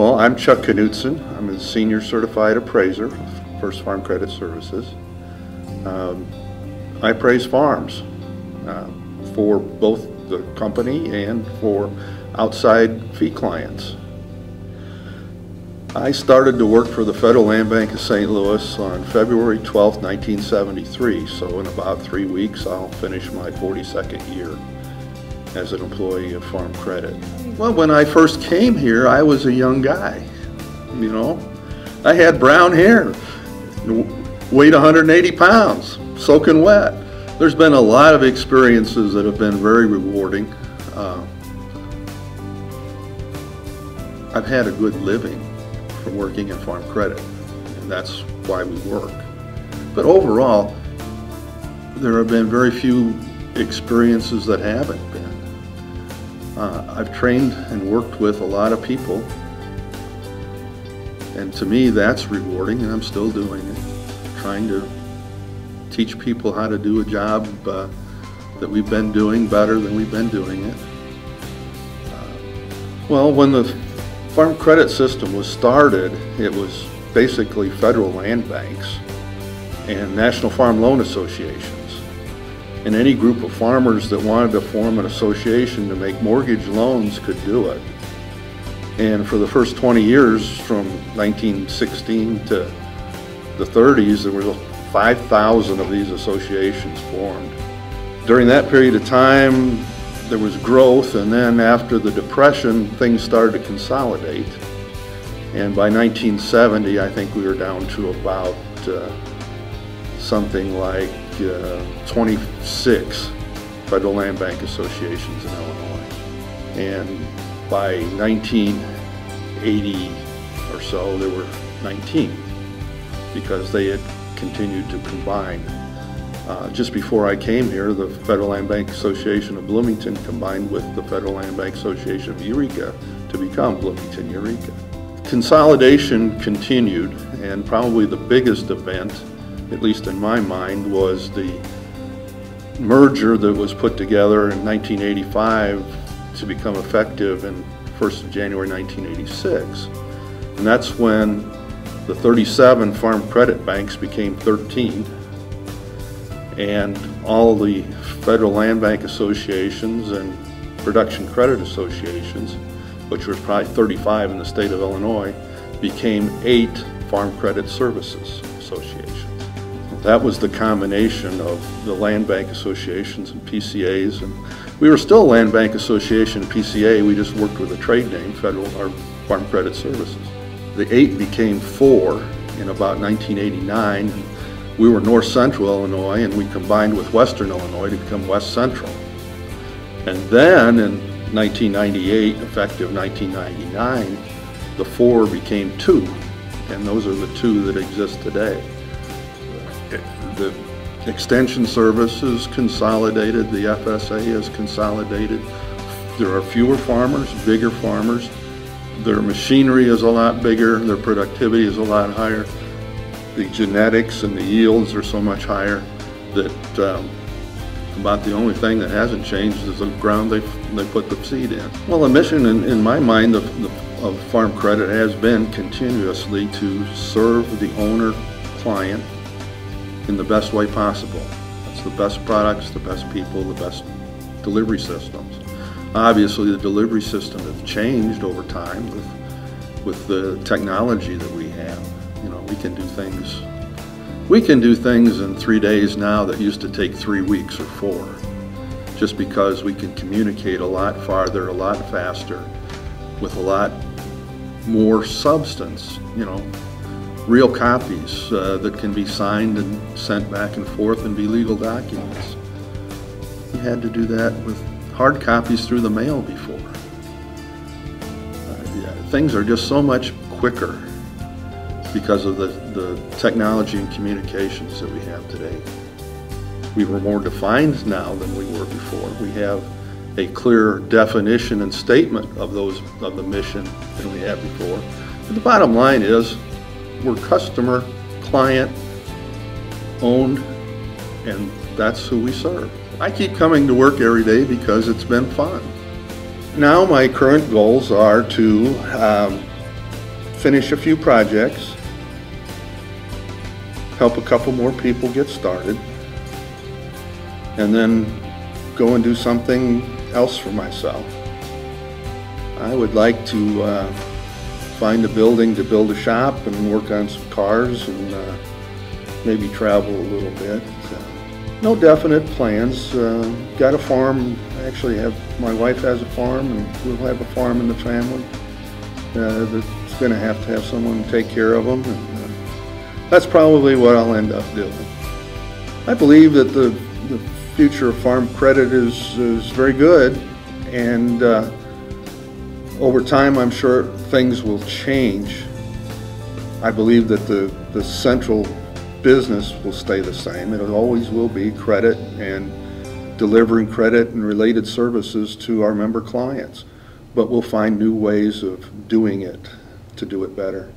Well, I'm Chuck Knudson. I'm a Senior Certified Appraiser of First Farm Credit Services. I appraise farms for both the company and for outside fee clients. I started to work for the Federal Land Bank of St. Louis on February 12, 1973, so in about 3 weeks I'll finish my 42nd year as an employee of Farm Credit. Well, when I first came here, I was a young guy. You know, I had brown hair, weighed 180 pounds, soaking wet. There's been a lot of experiences that have been very rewarding. I've had a good living from working in Farm Credit, and that's why we work. But overall, there have been very few experiences that haven't been. I've trained and worked with a lot of people, and to me that's rewarding, and I'm still doing it, trying to teach people how to do a job that we've been doing better than we've been doing it. Well, when the Farm Credit System was started, it was basically federal land banks and National Farm Loan Associations. And any group of farmers that wanted to form an association to make mortgage loans could do it. And for the first 20 years, from 1916 to the 30s, there were 5,000 of these associations formed. During that period of time, there was growth, and then after the Depression, things started to consolidate. And by 1970, I think we were down to about something like 26 Federal Land Bank Associations in Illinois. And by 1980 or so, there were 19 because they had continued to combine. Just before I came here, the Federal Land Bank Association of Bloomington combined with the Federal Land Bank Association of Eureka to become Bloomington Eureka. Consolidation continued, and probably the biggest event, at least in my mind, was the merger that was put together in 1985 to become effective in 1st of January 1986. And that's when the 37 farm credit banks became 13, and all the Federal Land Bank Associations and Production Credit Associations, which was probably 35 in the state of Illinois, became 8 Farm Credit Services Associations. That was the combination of the Land Bank Associations and PCAs, and we were still a Land Bank Association and PCA, we just worked with a trade name, Federal or Farm Credit Services. The 8 became 4 in about 1989. We were North Central Illinois, and we combined with Western Illinois to become West Central. And then in 1998, effective 1999, the 4 became 2, and those are the 2 that exist today. The Extension Service is consolidated, the FSA is consolidated. There are fewer farmers, bigger farmers. Their machinery is a lot bigger, their productivity is a lot higher. The genetics and the yields are so much higher that about the only thing that hasn't changed is the ground they put the seed in. Well, the mission in my mind of Farm Credit has been continuously to serve the owner client in the best way possible. That's the best products, the best people, the best delivery systems. Obviously, the delivery system has changed over time with the technology that we have. You know, we can do things in 3 days now that used to take 3 weeks or 4, just because we can communicate a lot farther, a lot faster, with a lot more substance, you know, real copies that can be signed and sent back and forth and be legal documents. You had to do that with hard copies through the mail before. Things are just so much quicker because of the technology and communications that we have today. We were more defined now than we were before. We have a clear definition and statement of the mission than we had before. But the bottom line is, we're customer, client owned, and that's who we serve. I keep coming to work every day because it's been fun. Now my current goals are to finish a few projects, help a couple more people get started, and then go and do something else for myself. I would like to find a building to build a shop and work on some cars and maybe travel a little bit. No definite plans. Got a farm. Actually, my wife has a farm, and we'll have a farm in the family. That's going to have someone take care of them, and that's probably what I'll end up doing. I believe that the future of farm credit is very good, and over time I'm sure things will change. I believe that the central business will stay the same. It always will be credit and delivering credit and related services to our member clients, but we'll find new ways of doing it to do it better.